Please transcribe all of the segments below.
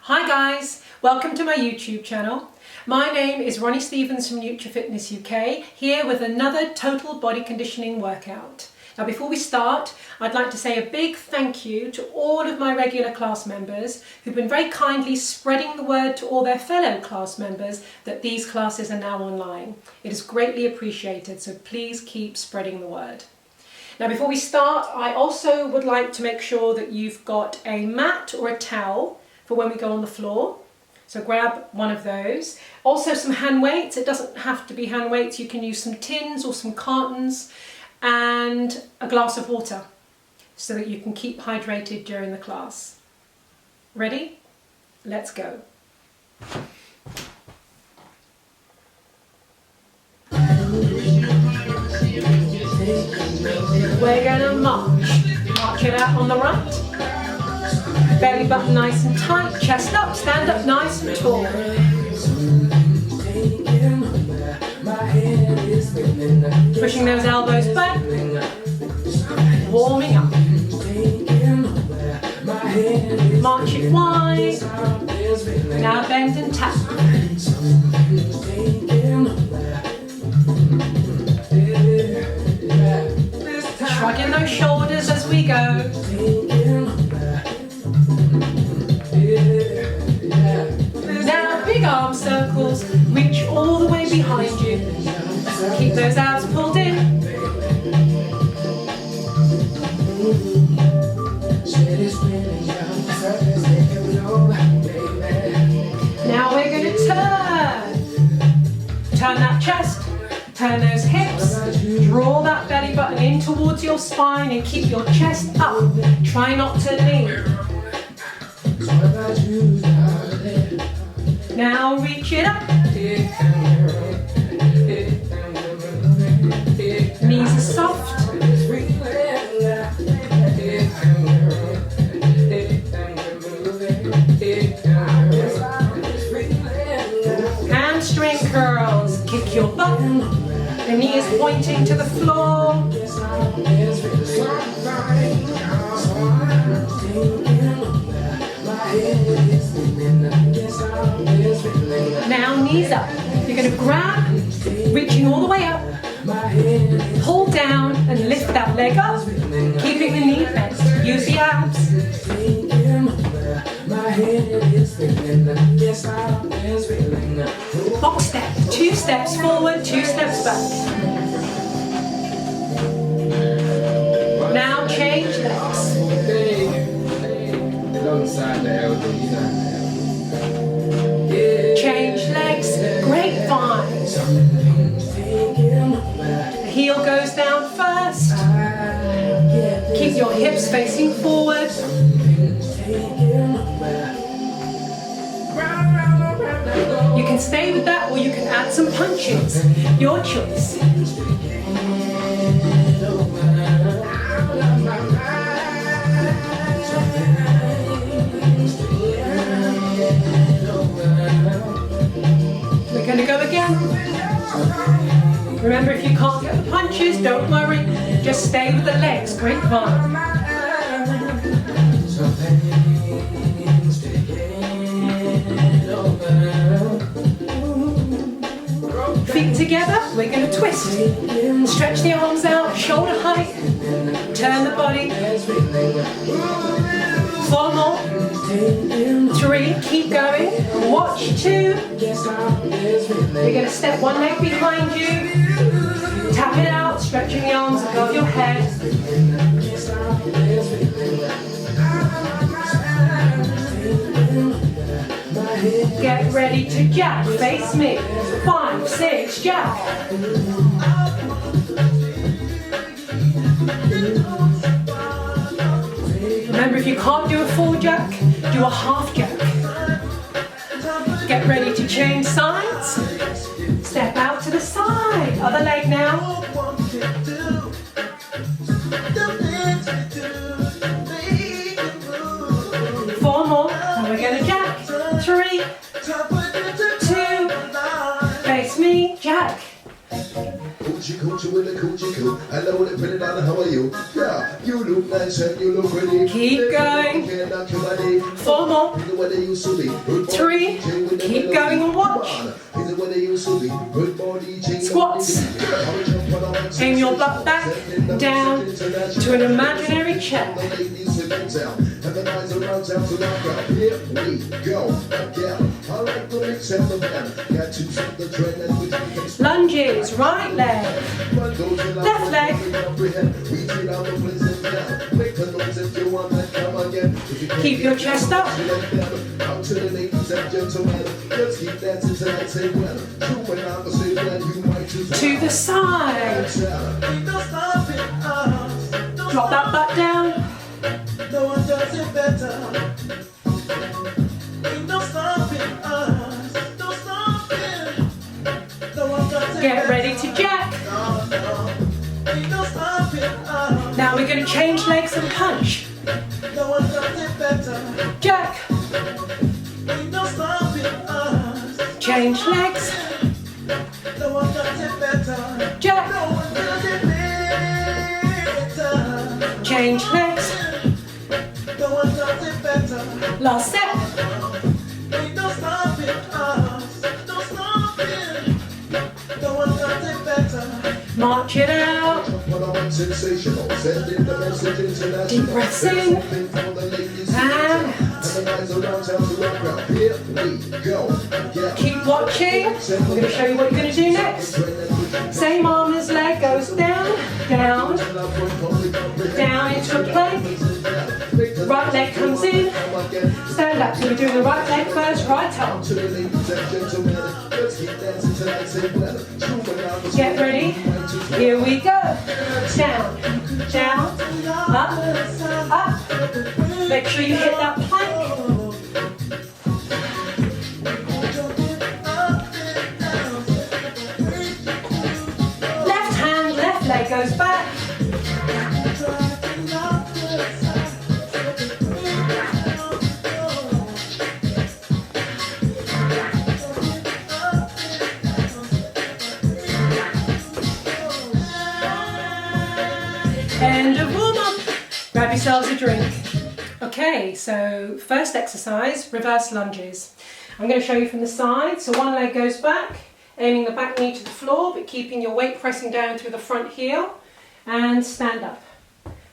Hi guys, welcome to my YouTube channel. My name is Ronnie Stevens from NutriFitness UK, here with another total body conditioning workout. Now before we start, I'd like to say a big thank you to all of my regular class members who've been very kindly spreading the word to all their fellow class members that these classes are now online. It is greatly appreciated, so please keep spreading the word. Now before we start, I also would like to make sure that you've got a mat or a towel for when we go on the floor. So grab one of those. Also some hand weights. It doesn't have to be hand weights. You can use some tins or some cartons and a glass of water so that you can keep hydrated during the class. Ready? Let's go. We're going to march it out on the right. Belly button nice and tight, chest up, stand up nice and tall. Pushing those elbows back, warming up. March it wide, now bend and tap. Shrugging those shoulders as we go. Now big arm circles, reach all the way behind you. Keep those abs pulled in. Now we're going to turn that chest, turn those hips, draw that belly button in towards your spine and keep your chest up. Try not to lean. Now reach it up. Knees are soft. Hamstring curls. Kick your butt. The knee is pointing to the floor. Now knees up. You're going to grab, reaching all the way up, pull down and lift that leg up, keeping the knee bent. Use the abs. Box step, 2 steps forward, 2 steps back. Now change legs. Change legs, grapevine. The heel goes down first. Keep your hips facing forward. You can stay with that or you can add some punches. Your choice. We're going to go again. Remember, if you can't get the punches, don't worry. Just stay with the legs. Grapevine. Feet together. We're going to twist. Stretch the arms out, shoulder height. Turn the body. 4 more. 3, keep going. Watch 2. You're going to step one leg behind you. Tap it out, stretching the arms above your head. Get ready to jab. Face me. 5, 6, jab. Remember, if you can't do a full jerk, do a half jerk. Get ready to change sides. Step out to the side. Other leg now. 4 more. And we're going to jack. 3, 2, face me, jack. coochie with the coochie coo. I love it, put it on, how are you? Yeah, you look nice and you look pretty. Keep going. 4 more. 3. Keep going and watch. Squats. Aim your butt back down to an imaginary chair. Lunges, right leg, left leg. Keep your chest up. To the side. Drop that butt down. No one does it better. Ain't no stopping us. No stopping. No one does it Get ready to jack. Ain't no stopping us. Now we're going to change legs and punch. No one does it better. Jack. Ain't no stopping us. Change legs. No one does it better. Jack. No one does it better. Change legs. No one does it better. Last set. Ain't no stopping us. No stopping. No one does it better. March it out. Deep breaths in. And out. Keep watching. I'm going to show you what you're going to do next. Same arm as leg goes down, down, down into a plank. Right leg comes in. Stand up. So we're doing the right leg first, right arm. Get ready. Here we go. Down, down, up, up. Make sure you hit that plank. Left hand, left leg goes back. End of warm up. Grab yourselves a drink. Okay, so first exercise, reverse lunges. I'm going to show you from the side. So one leg goes back, aiming the back knee to the floor, but keeping your weight pressing down through the front heel, and stand up.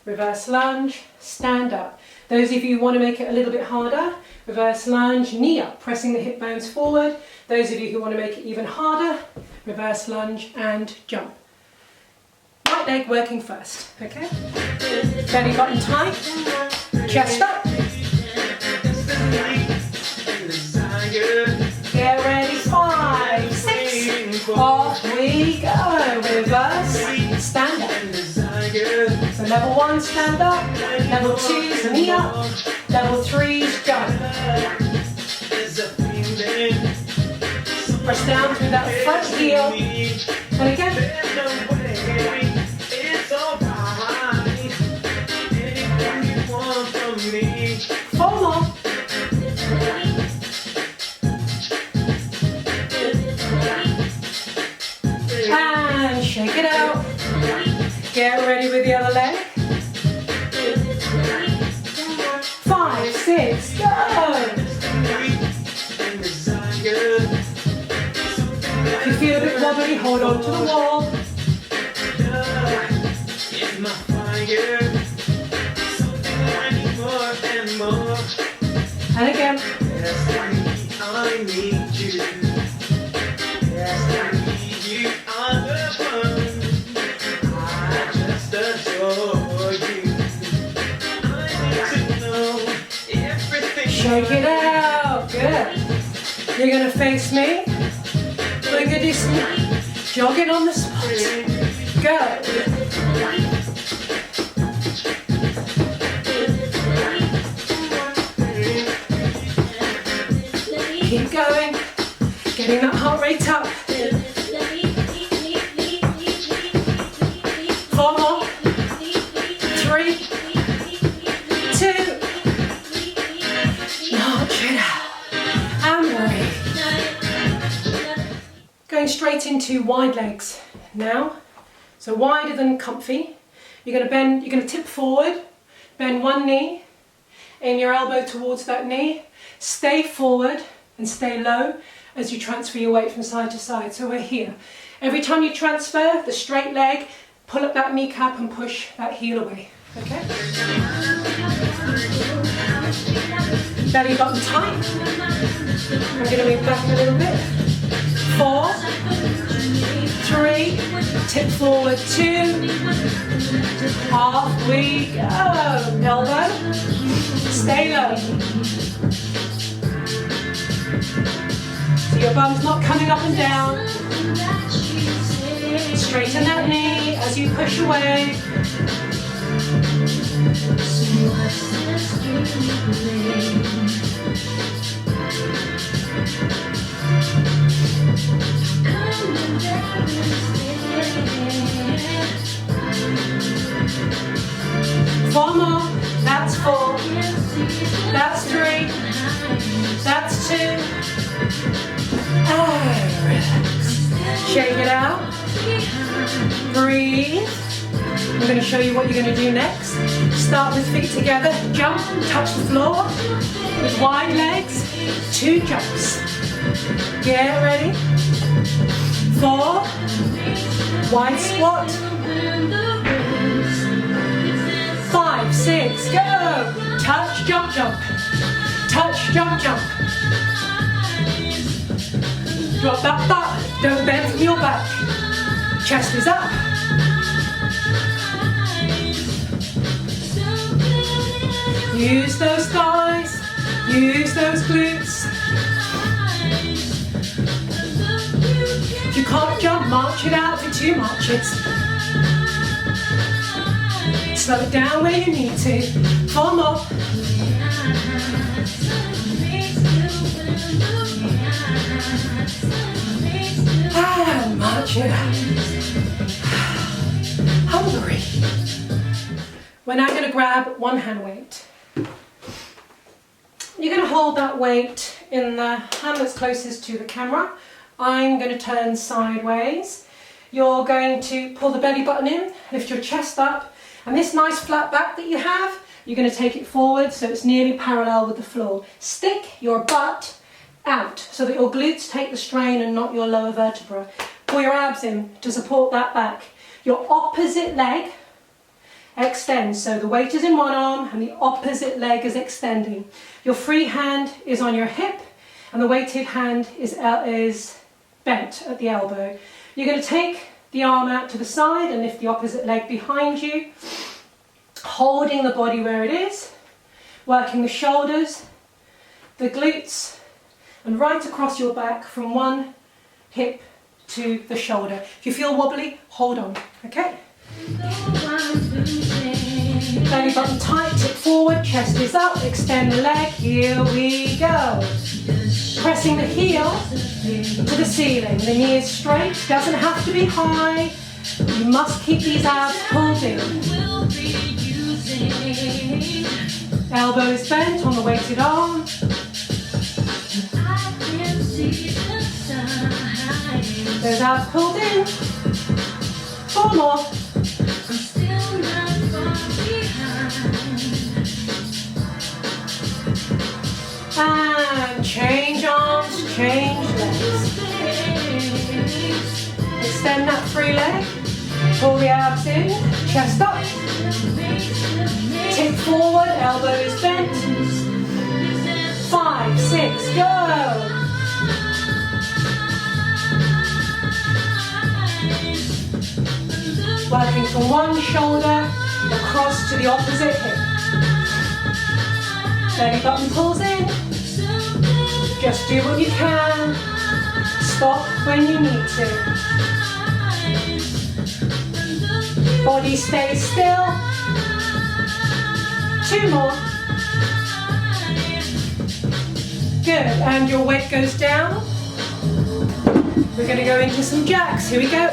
Reverse lunge, stand up. Those of you who want to make it a little bit harder, reverse lunge, knee up, pressing the hip bones forward. Those of you who want to make it even harder, reverse lunge and jump. Right leg working first, okay? Belly button tight, chest up. Get ready, 5, 6, off we go. Reverse, stand up. So level 1, stand up. Level 2's knee up. Level 3's jump. Press down through that front heel. And again. 4 more. And shake it out. Get ready with the other leg. 5, 6, go. If you feel a bit wobbly, hold on to the wall. And again. I need you. Yes, I need you. I'm the one. I just adore you. I need to know everything. Shake it out. Good. You're going to face me. We're going to do some jogging on the spot. Go. Keep going, getting that heart rate up. 4 more, 3, 2, march it out, and breathe. Going straight into wide legs. Now, So wider than comfy. You're going to tip forward, bend one knee, aim your elbow towards that knee, stay forward and stay low as you transfer your weight from side to side. So we're here. Every time you transfer the straight leg, pull up that kneecap and push that heel away. Okay? Belly button tight. I'm going to move back a little bit. 4, 3, tip forward, 2, half, we go. Elbow, stay low. So your bum's not coming up and down. Straighten that knee as you push away. Four more. That's 4. That's 3. That's 2. And relax. Shake it out. Breathe. I'm going to show you what you're going to do next. Start with feet together. Jump, touch the floor. With wide legs. 2 jumps. Get ready. 4. Wide squat. 5, 6, go! Touch, jump, jump. Touch, jump, jump. Drop that butt. Don't bend from your back. Chest is up. Use those thighs. Use those glutes. If you can't jump, march it out if you're too much. Slow it down where you need to. 4 more. And march it out. Hungry. We're now going to grab one hand weight. You're going to hold that weight in the hand that's closest to the camera. I'm going to turn sideways. You're going to pull the belly button in, lift your chest up, and this nice flat back that you have, you're going to take it forward so it's nearly parallel with the floor. Stick your butt out so that your glutes take the strain and not your lower vertebra. Pull your abs in to support that back. Your opposite leg extends, so the weight is in one arm and the opposite leg is extending. Your free hand is on your hip and the weighted hand is bent at the elbow. You're going to take the arm out to the side and lift the opposite leg behind you, holding the body where it is, working the shoulders, the glutes, and right across your back from one hip to the shoulder. If you feel wobbly, hold on, okay? Belly button tight, tip forward, chest is up, extend the leg, here we go. Pressing the heel to the ceiling, the knee is straight, doesn't have to be high, you must keep these abs pulled in. Elbow is bent on the weighted arm. Those abs pulled in. 4 more. And change arms, change legs. Extend that free leg. Pull the abs in, chest up. Tip forward, elbow is bent. 5, 6, go. Working from one shoulder across to the opposite hip. Belly button pulls in. Just do what you can. Stop when you need to. Body stays still. 2 more. Good, and your weight goes down. We're going to go into some jacks. Here we go.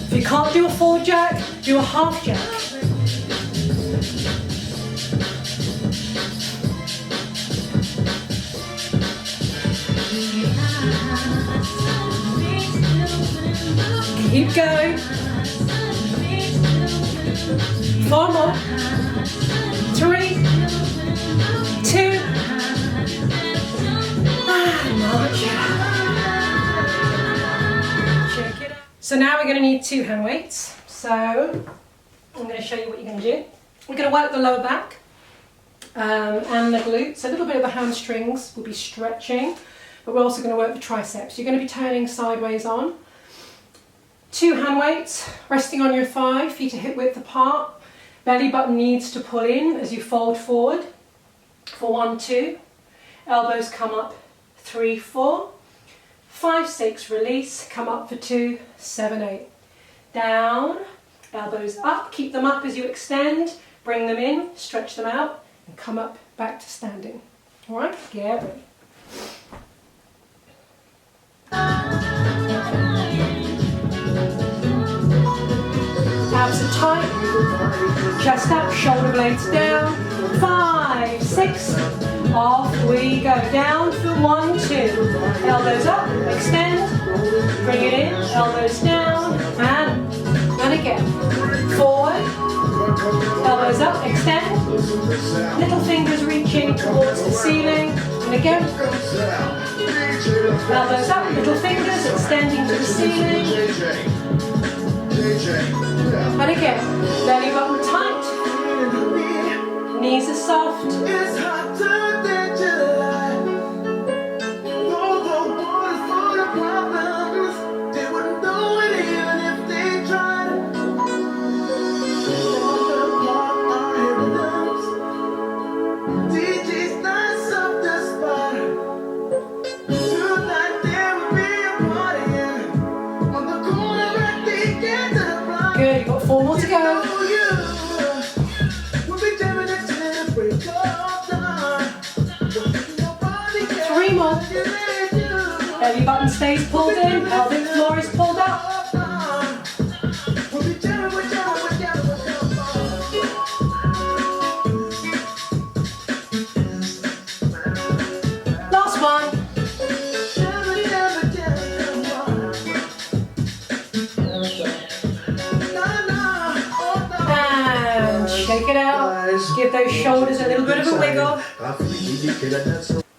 If you can't do a full jack, do a half jack. Keep going. 4 more. 3, 2, and march it out. Check it out. So now we're going to need 2 hand weights. So I'm going to show you what you're going to do. We're going to work the lower back and the glutes. A little bit of the hamstrings will be stretching, but we're also going to work the triceps. You're going to be turning sideways on. 2 hand weights, resting on your thigh, feet are hip width apart. Belly button needs to pull in as you fold forward for 1, 2. Elbows come up, 3, 4. 5, 6, release, come up for 2, 7, 8. Down, elbows up, keep them up as you extend, bring them in, stretch them out, and come up back to standing. All right, get ready. Abs are tight, chest up, shoulder blades down. 5, 6, off we go. Down for 1, 2. Elbows up, extend, bring it in, elbows down, and again. Forward, elbows up, extend, little fingers reaching towards the ceiling, and again. Elbows up, little fingers extending to the ceiling. And again, belly button tight, knees are soft. It's hotter than July. All the water full of problems. They wouldn't know it even if they tried. Our rhythms. DJ's nice up the spot. Tonight there will be a party on the corner at the end of the block. Good, you've got 4 more to go. Belly button stays pulled in, pelvic floor is pulled up. Last one. And shake it out. Give those shoulders a little bit of a wiggle.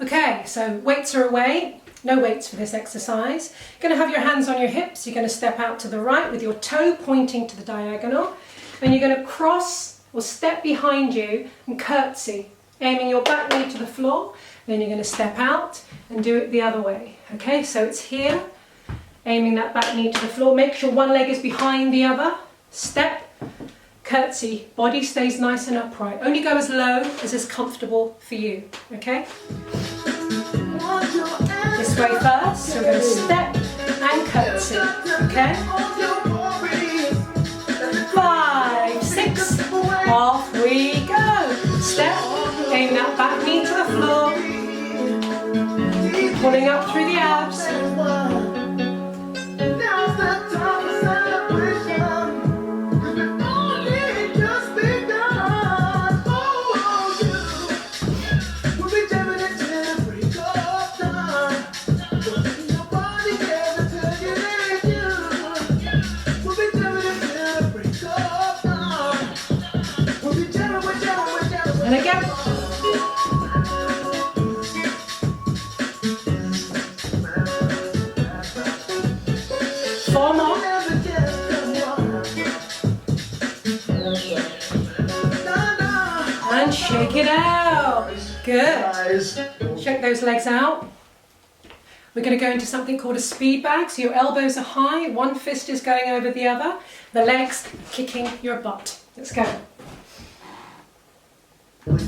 Okay, so weights are away. No weights for this exercise. You're going to have your hands on your hips. You're going to step out to the right with your toe pointing to the diagonal. And you're going to cross or step behind you and curtsy, aiming your back knee to the floor. Then you're going to step out and do it the other way. Okay, so it's here, aiming that back knee to the floor. Make sure one leg is behind the other. Step, curtsy, body stays nice and upright. Only go as low as is comfortable for you. Okay? This way first, so we're going to step and curtsy, okay? 5, 6, off we go. Step, aim that back knee to the floor. Keep pulling up through the abs. And again. Four more. And shake it out. Good. Shake those legs out. We're going to go into something called a speed bag. So your elbows are high, one fist is going over the other, the legs kicking your butt. Let's go. Here we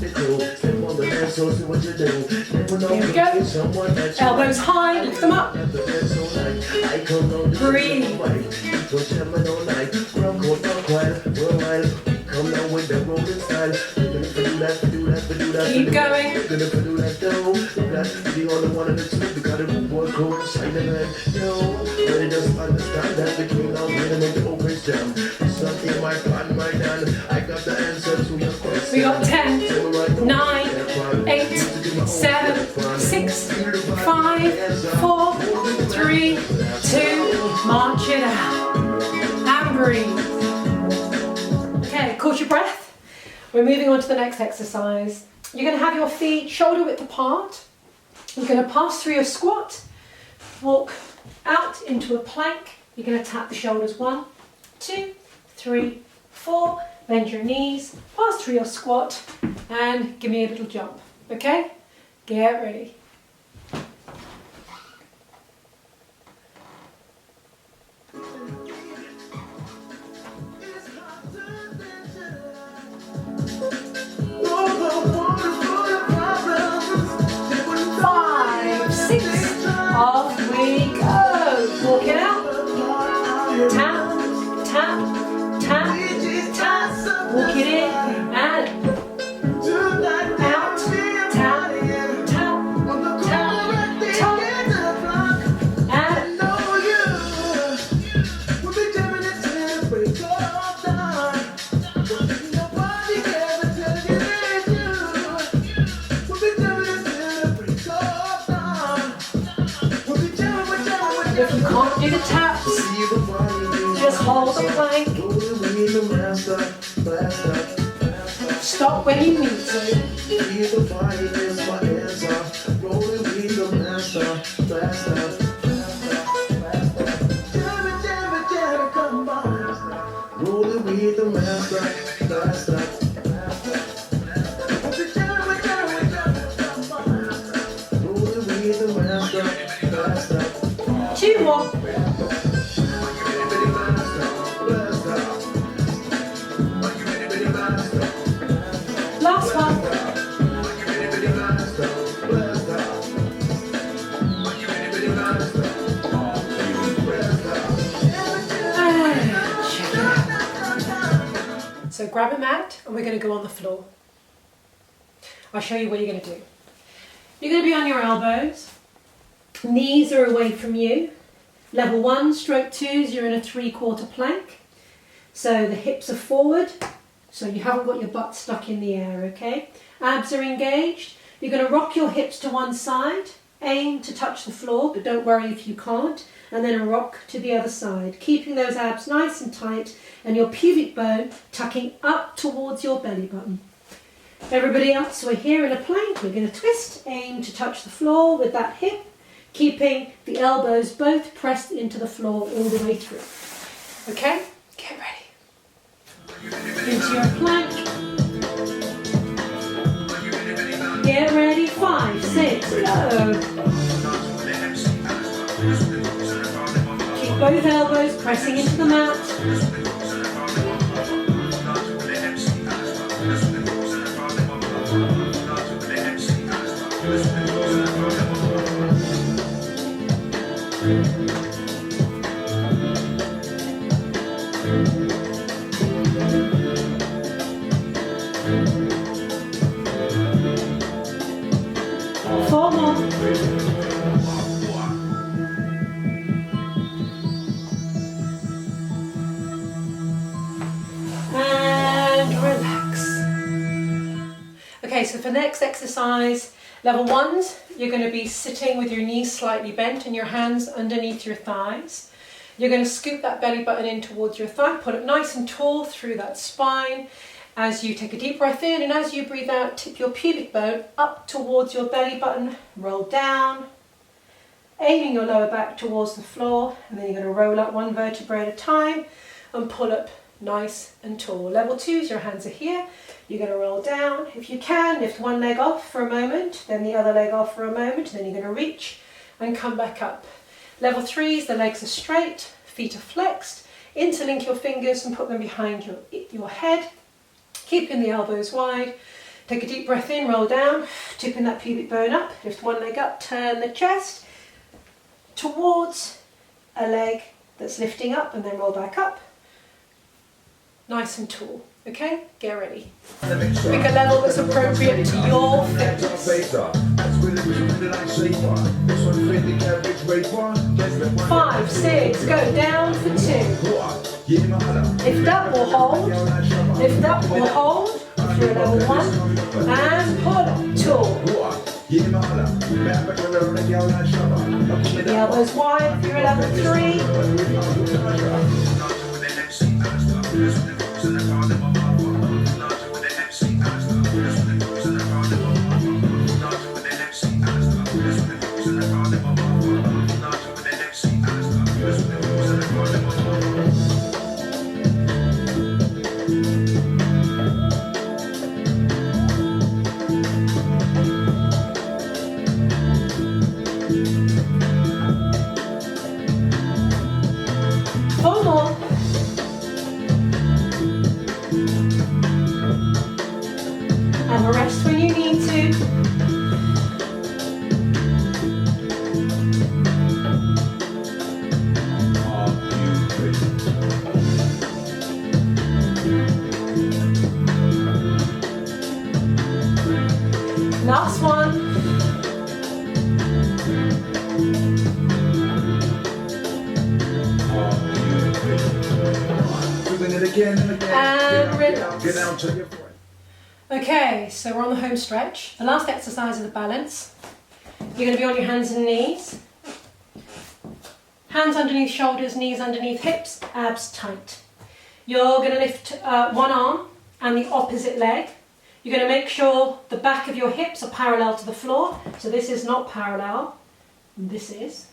go. Elbows high, lift them up. Breathe. Keep going. We got 10, 9, 8, 7, 6, 5, 4, 3, 2, march it out. And breathe. Okay, caught your breath. We're moving on to the next exercise. You're going to have your feet shoulder width apart. You're going to pass through your squat, walk out into a plank. You're going to tap the shoulders 1, 2, 3, 4. Bend your knees, pass through your squat, and give me a little jump. Okay? Get ready. Off we go. Walk it out. Tap, tap, tap, tap. Walk it in and out. Tap, tap, tap, tap. And if you can't do the taps, just hold the plank. Stop when you need to. Two more. Last one. Check it out. So grab a mat and we're going to go on the floor. I'll show you what you're going to do. You're going to be on your elbows. Knees are away from you. Level 1, stroke 2s, you're in a 3/4 plank. So the hips are forward, so you haven't got your butt stuck in the air, okay? Abs are engaged. You're going to rock your hips to one side, aim to touch the floor, but don't worry if you can't, and then a rock to the other side, keeping those abs nice and tight and your pubic bone tucking up towards your belly button. Everybody else, we're here in a plank. We're going to twist, aim to touch the floor with that hip, keeping the elbows both pressed into the floor all the way through. Okay? Get ready. Into your plank. Get ready. 5, 6, go. Keep both elbows pressing into the mat. Four more. And relax. Okay, so for the next exercise, level 1s, you're going to be sitting with your knees slightly bent and your hands underneath your thighs. You're going to scoop that belly button in towards your thigh, put it nice and tall through that spine. As you take a deep breath in and as you breathe out, tip your pubic bone up towards your belly button, roll down, aiming your lower back towards the floor, and then you're going to roll up one vertebrae at a time and pull up nice and tall. Level 2s, your hands are here. You're going to roll down. If you can, lift one leg off for a moment, then the other leg off for a moment, then you're going to reach and come back up. Level 3s, the legs are straight, feet are flexed. Interlink your fingers and put them behind your head, keeping the elbows wide. Take a deep breath in, roll down, tipping that pubic bone up, lift one leg up, turn the chest towards a leg that's lifting up and then roll back up. Nice and tall. Okay, get ready. Pick a level that's appropriate to your fitness. 5, 6, go down for 2. Lift up or hold, lift up or hold if you're at level 1, and pull up, tall. Keep the elbows wide if you're at level 3. Last one. Doing it again and again. And relax. Get down to your foot. Okay, so we're on the home stretch. The last exercise is the balance. You're going to be on your hands and knees. Hands underneath shoulders, knees underneath hips, abs tight. You're going to lift one arm and the opposite leg. You're going to make sure the back of your hips are parallel to the floor. So this is not parallel, this is.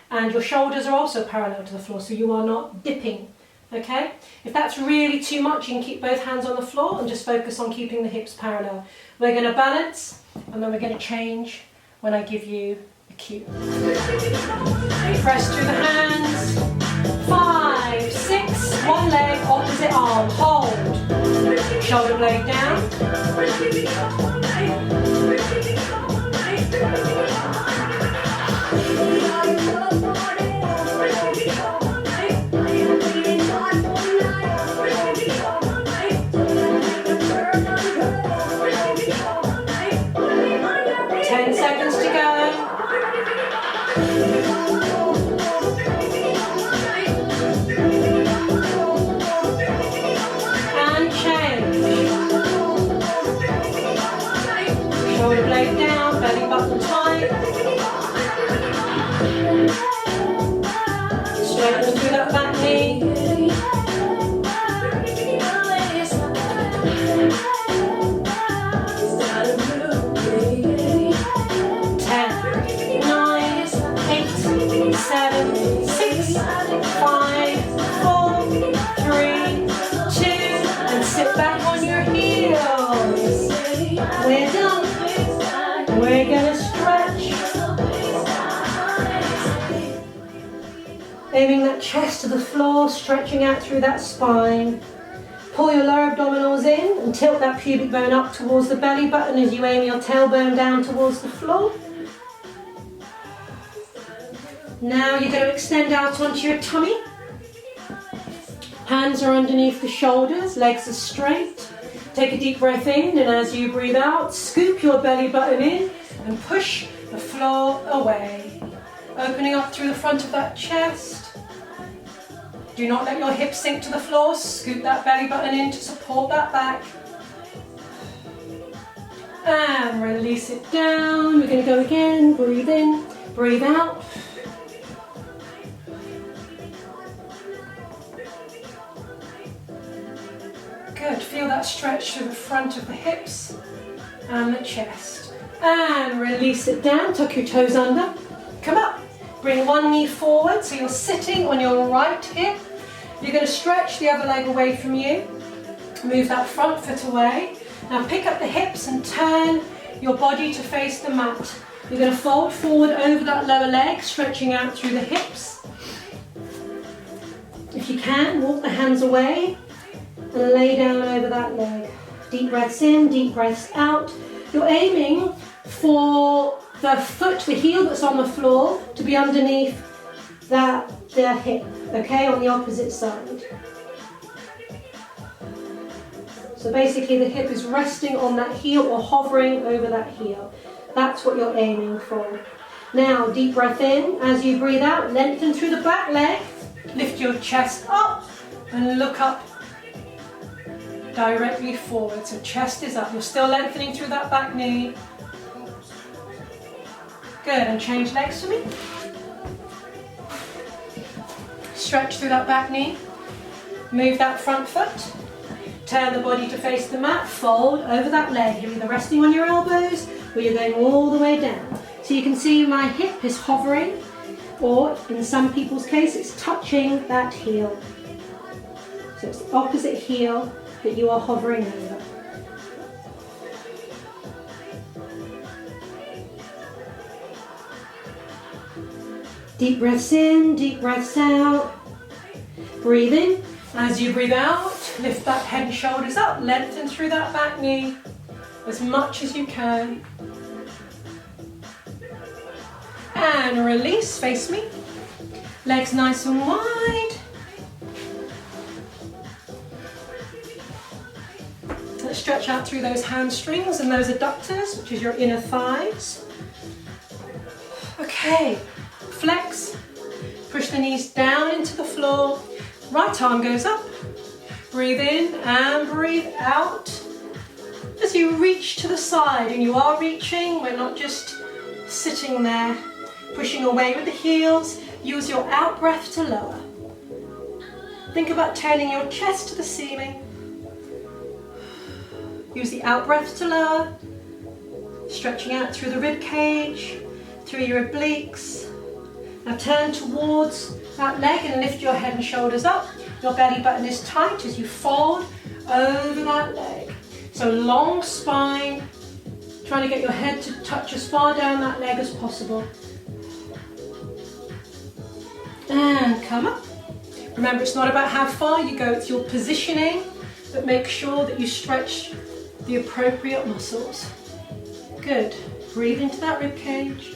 And your shoulders are also parallel to the floor, so you are not dipping. Okay? If that's really too much, you can keep both hands on the floor and just focus on keeping the hips parallel. We're going to balance and then we're going to change when I give you a cue. Press through the hands. 5, 6, one leg, opposite arm, hold. Shoulder blade down. 10 seconds to go. And change. Shoulder blade down, belly button tight. Straighten through that back knee. We're done. We're gonna stretch. Aiming that chest to the floor, stretching out through that spine. Pull your lower abdominals in and tilt that pubic bone up towards the belly button as you aim your tailbone down towards the floor. Now you're going to extend out onto your tummy. Hands are underneath the shoulders, legs are straight. Take a deep breath in, and as you breathe out, scoop your belly button in and push the floor away. Opening up through the front of that chest. Do not let your hips sink to the floor. Scoop that belly button in to support that back. And release it down. We're going to go again. Breathe in, breathe out. Good, feel that stretch through the front of the hips and the chest. And release it down, tuck your toes under. Come up, bring one knee forward so you're sitting on your right hip. You're going to stretch the other leg away from you. Move that front foot away. Now pick up the hips and turn your body to face the mat. You're going to fold forward over that lower leg, stretching out through the hips. If you can, walk the hands away and lay down over that leg. Deep breaths in, deep breaths out. You're aiming for the foot, the heel that's on the floor, to be underneath the hip, okay, on the opposite side. So basically the hip is resting on that heel or hovering over that heel. That's what you're aiming for. Now, deep breath in. As you breathe out, lengthen through the back leg. Lift your chest up and look up directly forward. So chest is up. You're still lengthening through that back knee. Good, and change legs for me. Stretch through that back knee. Move that front foot. Turn the body to face the mat. Fold over that leg. You're either resting on your elbows or you're going all the way down. So you can see my hip is hovering, or in some people's case, it's touching that heel. So it's the opposite heel that you are hovering over. Deep breaths in, deep breaths out. Breathe in. As you breathe out, lift that head and shoulders up, lengthen through that back knee as much as you can. And release, face me. Legs nice and wide. Let's stretch out through those hamstrings and those adductors, which is your inner thighs. Okay, flex, push the knees down into the floor, right arm goes up, breathe in and breathe out. As you reach to the side, and you are reaching, we're not just sitting there, pushing away with the heels, use your out breath to lower. Think about turning your chest to the ceiling. Use the out breath to lower, stretching out through the rib cage, through your obliques. Now turn towards that leg and lift your head and shoulders up. Your belly button is tight as you fold over that leg. So long spine, trying to get your head to touch as far down that leg as possible. And come up. Remember, it's not about how far you go, it's your positioning, but make sure that you stretch the appropriate muscles. Good. Breathe into that rib cage.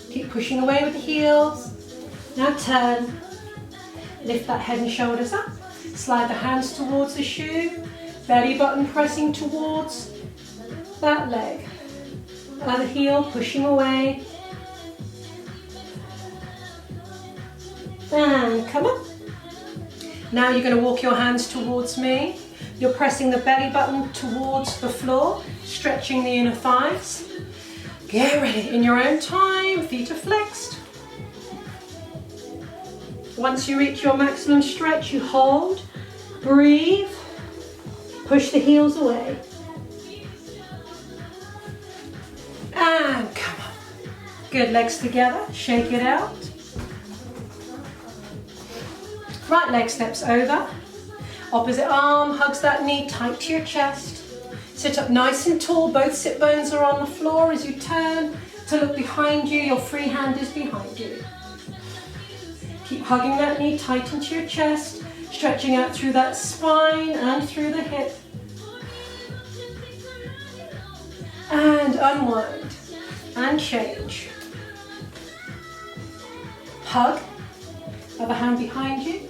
Keep pushing away with the heels. Now turn. Lift that head and shoulders up. Slide the hands towards the shoe. Belly button pressing towards that leg. Other heel pushing away. And come up. Now you're going to walk your hands towards me. You're pressing the belly button towards the floor, stretching the inner thighs. Get ready. In your own time, feet are flexed. Once you reach your maximum stretch, you hold, breathe, push the heels away. And come up. Good, legs together, shake it out. Right leg steps over. Opposite arm hugs that knee tight to your chest. Sit up nice and tall, both sit bones are on the floor. As you turn to look behind you, your free hand is behind you. Keep hugging that knee tight into your chest, stretching out through that spine and through the hip. And unwind and change. Hug, other hand behind you.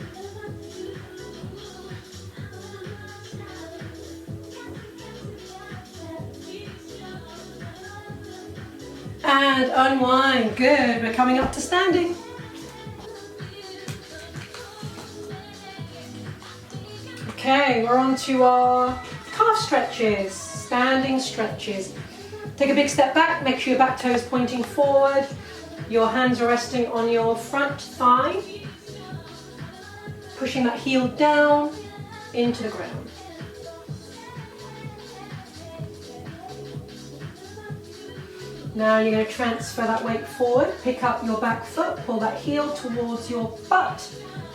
And unwind, good, we're coming up to standing. Okay, we're on to our calf stretches, standing stretches. Take a big step back, make sure your back toe is pointing forward. Your hands are resting on your front thigh. Pushing that heel down into the ground. Now you're going to transfer that weight forward, pick up your back foot, pull that heel towards your butt.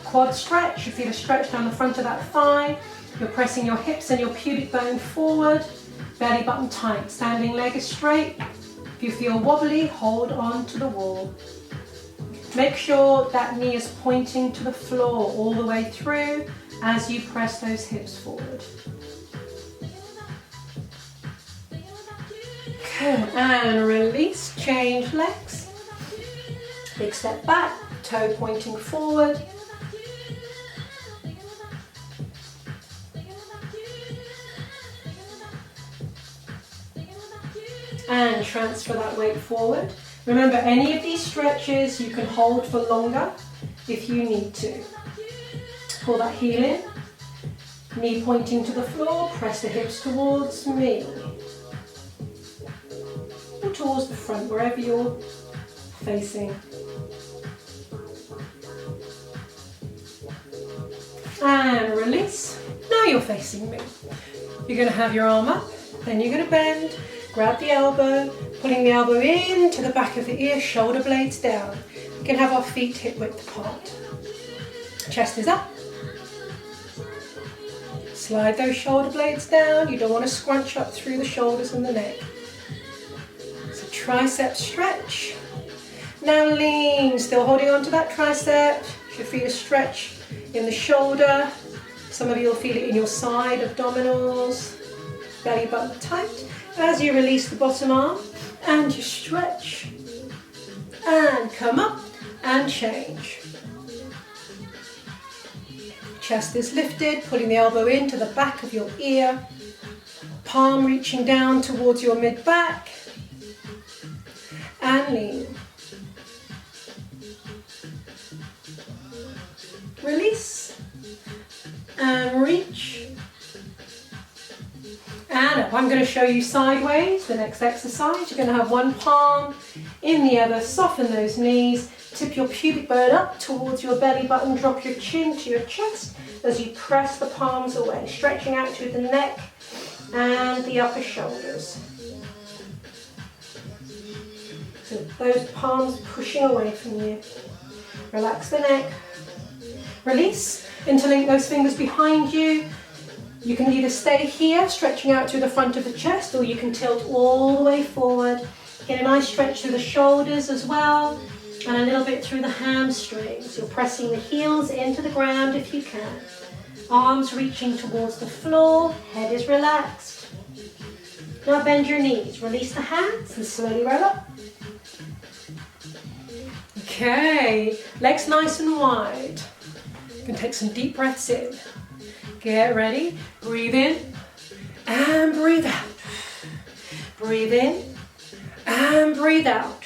Quad stretch, you feel a stretch down the front of that thigh. You're pressing your hips and your pubic bone forward, belly button tight, standing leg is straight. If you feel wobbly, hold on to the wall. Make sure that knee is pointing to the floor all the way through as you press those hips forward. Good, and release, change legs. Big step back, toe pointing forward. And transfer that weight forward. Remember, any of these stretches you can hold for longer if you need to. Pull that heel in, knee pointing to the floor, press the hips towards me. Or towards the front, wherever you're facing. And release. Now you're facing me. You're going to have your arm up, then you're going to bend. Grab the elbow, pulling the elbow into the back of the ear, shoulder blades down. We can have our feet hip width apart. Chest is up. Slide those shoulder blades down. You don't want to scrunch up through the shoulders and the neck. So tricep stretch. Now lean, still holding on to that tricep. You should feel a stretch in the shoulder. Some of you will feel it in your side abdominals. Belly button tight. As you release the bottom arm and you stretch and come up and change. Chest is lifted, pulling the elbow into the back of your ear. Palm reaching down towards your mid-back. And lean. Release. And reach. And up. I'm going to show you sideways, the next exercise. You're going to have one palm in the other. Soften those knees. Tip your pubic bone up towards your belly button. Drop your chin to your chest as you press the palms away. Stretching out through the neck and the upper shoulders. So those palms pushing away from you. Relax the neck. Release. Interlink those fingers behind you. You can either stay here, stretching out to the front of the chest, or you can tilt all the way forward. Get a nice stretch through the shoulders as well, and a little bit through the hamstrings. You're pressing the heels into the ground if you can. Arms reaching towards the floor, head is relaxed. Now bend your knees, release the hands and slowly roll up. Okay, legs nice and wide. You can take some deep breaths in. Get ready, breathe in and breathe out. Breathe in and breathe out.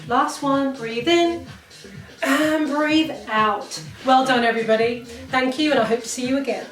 Last one, breathe in and breathe out. Well done everybody. Thank you and I hope to see you again.